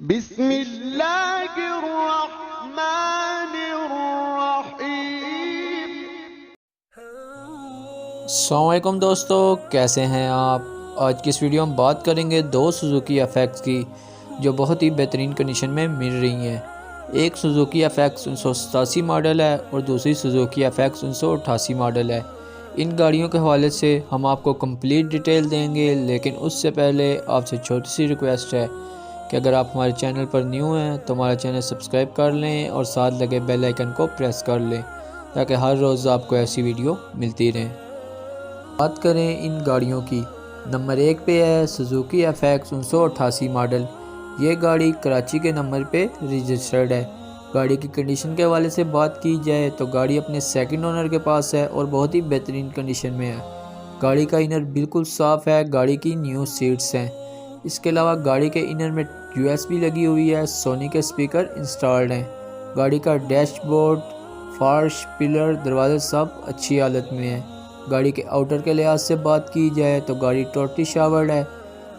بسم اللہ الرحمن الرحیم۔ السلام علیکم دوستو، کیسے ہیں آپ؟ آج کی اس ویڈیو میں بات کریں گے دو سوزوکی FX کی جو بہت ہی بہترین کنڈیشن میں مل رہی ہیں۔ ایک سوزوکی FX 1987 ماڈل ہے اور دوسری سوزوکی FX 1988 ماڈل ہے۔ ان گاڑیوں کے حوالے سے ہم آپ کو کمپلیٹ ڈیٹیل دیں گے، لیکن اس سے پہلے آپ سے چھوٹی سی ریکویسٹ ہے کہ اگر آپ ہمارے چینل پر نیو ہیں تو ہمارا چینل سبسکرائب کر لیں اور ساتھ لگے بیل آئیکن کو پریس کر لیں تاکہ ہر روز آپ کو ایسی ویڈیو ملتی رہیں۔ بات کریں ان گاڑیوں کی، نمبر 1 پہ ہے سوزوکی FX 1988 ماڈل۔ یہ گاڑی کراچی کے نمبر پہ رجسٹرڈ ہے۔ گاڑی کی کنڈیشن کے حوالے سے بات کی جائے تو گاڑی اپنے سیکنڈ اونر کے پاس ہے اور بہت ہی بہترین کنڈیشن میں ہے۔ گاڑی کا انر بالکل صاف ہے، گاڑی کی نیو سیٹس ہیں۔ اس کے علاوہ گاڑی کے انر میں USB لگی ہوئی ہے، سونی کے اسپیکر انسٹالڈ ہیں۔ گاڑی کا ڈیش بورڈ، فرش، پلر، دروازے سب اچھی حالت میں ہیں۔ گاڑی کے آؤٹر کے لحاظ سے بات کی جائے تو گاڑی ٹوٹلی شاورڈ ہے۔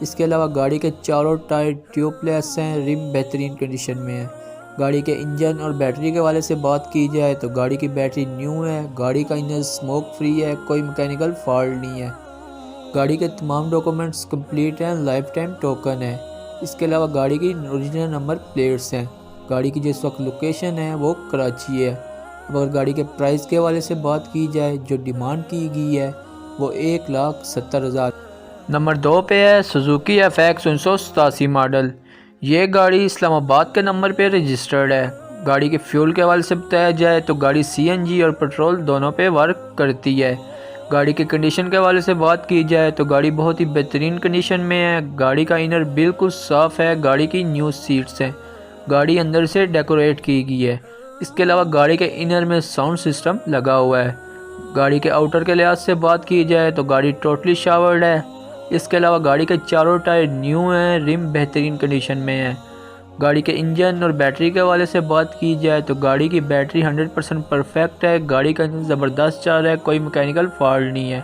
اس کے علاوہ گاڑی کے چاروں ٹائر ٹیوب لیس ہیں، رم بہترین کنڈیشن میں ہے۔ گاڑی کے انجن اور بیٹری کے حوالے سے بات کی جائے تو گاڑی کی بیٹری نیو ہے، گاڑی کا انجن اسموک فری ہے، کوئی میکینیکل فالٹ نہیں ہے۔ گاڑی کے تمام ڈاکومنٹس کمپلیٹ ہیں، لائف ٹائم ٹوکن ہے۔ اس کے علاوہ گاڑی کی اوریجنل نمبر پلیٹس ہیں۔ گاڑی کی جس وقت لوکیشن ہے وہ کراچی ہے۔ اگر گاڑی کے پرائس کے حوالے سے بات کی جائے جو ڈیمانڈ کی گئی ہے وہ 1,70,000۔ نمبر 2 پہ ہے سوزوکی FX 1987 ماڈل۔ یہ گاڑی اسلام آباد کے نمبر پہ رجسٹرڈ ہے۔ گاڑی کے فیول کے حوالے سے بتایا جائے تو گاڑی CNG اور پیٹرول دونوں پہ ورک کرتی ہے۔ گاڑی کی کنڈیشن کے حوالے سے بات کی جائے تو گاڑی بہت ہی بہترین کنڈیشن میں ہے۔ گاڑی کا انر بالکل صاف ہے، گاڑی کی نیو سیٹس ہیں۔ گاڑی اندر سے ڈیکوریٹ کی گئی ہے۔ اس کے علاوہ گاڑی کے انر میں ساؤنڈ سسٹم لگا ہوا ہے۔ گاڑی کے آؤٹر کے لحاظ سے بات کی جائے تو گاڑی ٹوٹلی شاورڈ ہے۔ اس کے علاوہ گاڑی کے چاروں ٹائر نیو ہیں، رم بہترین کنڈیشن میں ہے۔ گاڑی کے انجن اور بیٹری کے حوالے سے بات کی جائے تو گاڑی کی بیٹری 100% پرفیکٹ ہے، گاڑی کا انجن زبردست چل رہا ہے، کوئی میکینیکل فالٹ نہیں ہے۔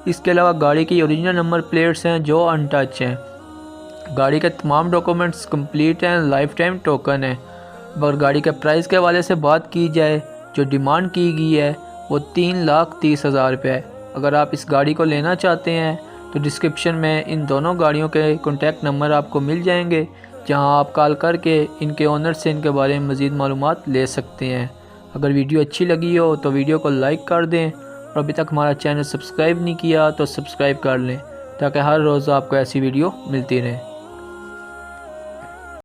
اس کے علاوہ گاڑی کی اوریجنل نمبر پلیٹس ہیں جو ان ٹچ ہیں۔ گاڑی کے تمام ڈاکومنٹس کمپلیٹ ہیں، لائف ٹائم ٹوکن ہے۔ مگر گاڑی کے پرائس کے حوالے سے بات کی جائے جو ڈیمانڈ کی گئی ہے وہ 3,30,000 روپے ہے۔ اگر آپ اس گاڑی کو لینا چاہتے ہیں تو ڈسکرپشن میں ان دونوں گاڑیوں کے کانٹیکٹ نمبر آپ کو مل جائیں گے، جہاں آپ کال کر کے ان کے اونر سے ان کے بارے میں مزید معلومات لے سکتے ہیں۔ اگر ویڈیو اچھی لگی ہو تو ویڈیو کو لائک کر دیں اور ابھی تک ہمارا چینل سبسکرائب نہیں کیا تو سبسکرائب کر لیں تاکہ ہر روز آپ کو ایسی ویڈیو ملتی رہے۔